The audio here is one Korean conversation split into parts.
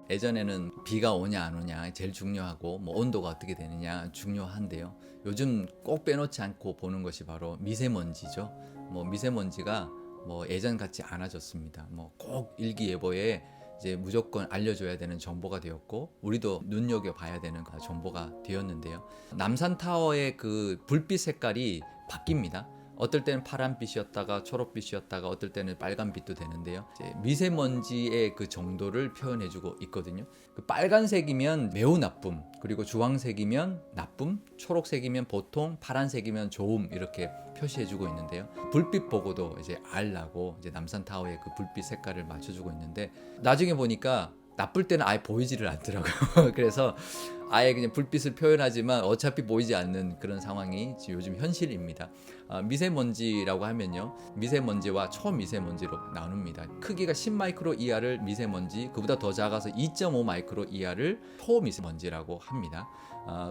예전에는 비가 오냐 안 오냐 제일 중요하고 뭐 온도가 어떻게 되느냐 중요한데요. 요즘 꼭 빼놓지 않고 보는 것이 바로 미세먼지죠. 뭐 미세먼지가 뭐 예전 같지 않아졌습니다. 뭐 꼭 일기예보에 이제 무조건 알려줘야 되는 정보가 되었고 우리도 눈여겨 봐야 되는 정보가 되었는데요. 남산타워의 그 불빛 색깔이 바뀝니다. 어떨 때는 파란빛이었다가 초록빛이었다가 어떨 때는 빨간빛도 되는데요. 이제 미세먼지의 그 정도를 표현해주고 있거든요. 그 빨간색이면 매우 나쁨, 그리고 주황색이면 나쁨, 초록색이면 보통, 파란색이면 좋음 이렇게 표시해주고 있는데요. 불빛 보고도 이제 알라고 이제 남산타워의 그 불빛 색깔을 맞춰주고 있는데 나중에 보니까 나쁠 때는 아예 보이지를 않더라고요. 그래서 아예 그냥 불빛을 표현하지만 어차피 보이지 않는 그런 상황이 지금 요즘 현실입니다. 미세먼지라고 하면요, 미세먼지와 초미세먼지로 나눕니다. 크기가 10마이크로 이하를 미세먼지, 그보다 더 작아서 2.5마이크로 이하를 초미세먼지라고 합니다.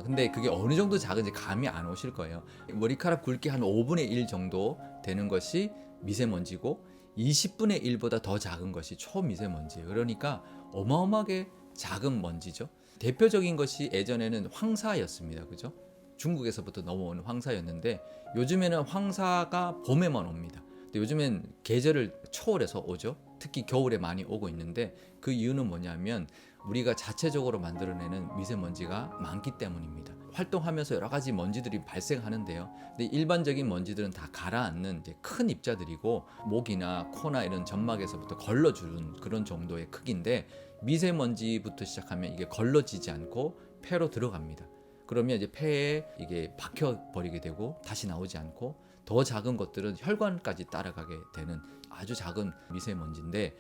근데 그게 어느 정도 작은지 감이 안 오실 거예요. 머리카락 굵기 한 5분의 1 정도 되는 것이 미세먼지고 20분의 1보다 더 작은 것이 초미세먼지예요. 그러니까 어마어마하게 작은 먼지죠. 대표적인 것이 예전에는 황사였습니다. 그죠? 중국에서부터 넘어온 황사였는데 요즘에는 황사가 봄에만 옵니다. 근데 요즘엔 계절을 초월해서 오죠. 특히 겨울에 많이 오고 있는데 그 이유는 뭐냐면 우리가 자체적으로 만들어내는 미세먼지가 많기 때문입니다. 활동하면서 여러 가지 먼지들이 발생하는데요. 근데 일반적인 먼지들은 다 가라앉는 이제 큰 입자들이고 목이나 코나 이런 점막에서부터 걸러주는 그런 정도의 크기인데 미세먼지부터 시작하면 이게 걸러지지 않고 폐로 들어갑니다. 그러면 이제 폐에 이게 박혀 버리게 되고 다시 나오지 않고 더 작은 것들은 혈관까지 따라가게 되는 아주 작은 미세먼지인데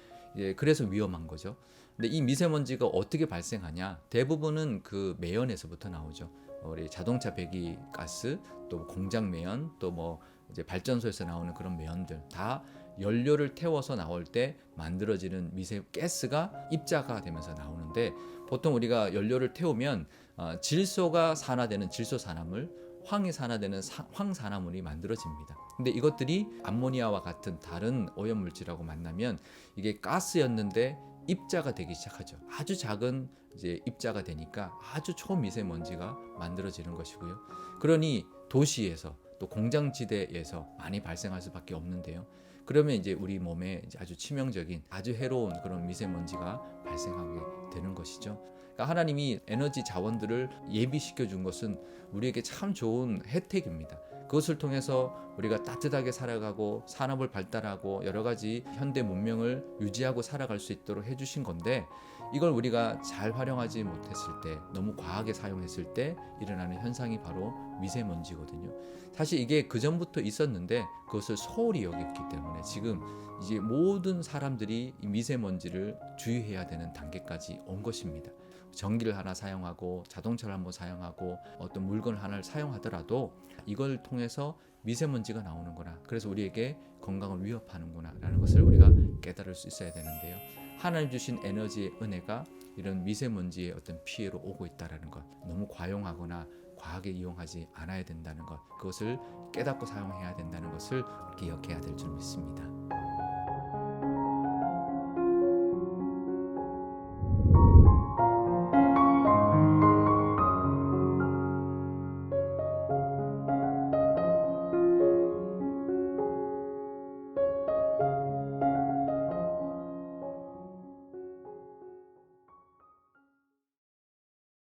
그래서 위험한 거죠. 근데 이 미세먼지가 어떻게 발생하냐? 대부분은 그 매연에서부터 나오죠. 우리 자동차 배기가스, 또 공장 매연, 또 뭐 이제 발전소에서 나오는 그런 매연들 다 연료를 태워서 나올 때 만들어지는 미세 가스가 입자가 되면서 나오는데 보통 우리가 연료를 태우면 질소가 산화되는 질소산화물, 황이 산화되는 황산화물이 만들어집니다. 근데 이것들이 암모니아와 같은 다른 오염물질하고 만나면 이게 가스였는데 입자가 되기 시작하죠. 아주 작은 이제 입자가 되니까 아주 초미세먼지가 만들어지는 것이고요. 그러니 도시에서 또 공장지대에서 많이 발생할 수밖에 없는데요. 그러면 이제 우리 몸에 이제 아주 치명적인 아주 해로운 그런 미세먼지가 발생하게 되는 것이죠. 그러니까 하나님이 에너지 자원들을 예비시켜 준 것은 우리에게 참 좋은 혜택입니다. 그것을 통해서 우리가 따뜻하게 살아가고 산업을 발달하고 여러 가지 현대 문명을 유지하고 살아갈 수 있도록 해주신 건데 이걸 우리가 잘 활용하지 못했을 때 너무 과하게 사용했을 때 일어나는 현상이 바로 미세먼지거든요. 사실 이게 그전부터 있었는데 그것을 소홀히 여겼기 때문에 지금 이제 모든 사람들이 이 미세먼지를 주의해야 되는 단계까지 온 것입니다. 전기를 하나 사용하고 자동차를 한번 사용하고 어떤 물건 하나를 사용하더라도 이걸 통해서 미세먼지가 나오는구나. 그래서 우리에게 건강을 위협하는구나 라는 것을 우리가 깨달을 수 있어야 되는데요. 하나님 주신 에너지의 은혜가 이런 미세먼지의 어떤 피해로 오고 있다는 것, 너무 과용하거나 과하게 이용하지 않아야 된다는 것, 그것을 깨닫고 사용해야 된다는 것을 기억해야 될 줄 믿습니다.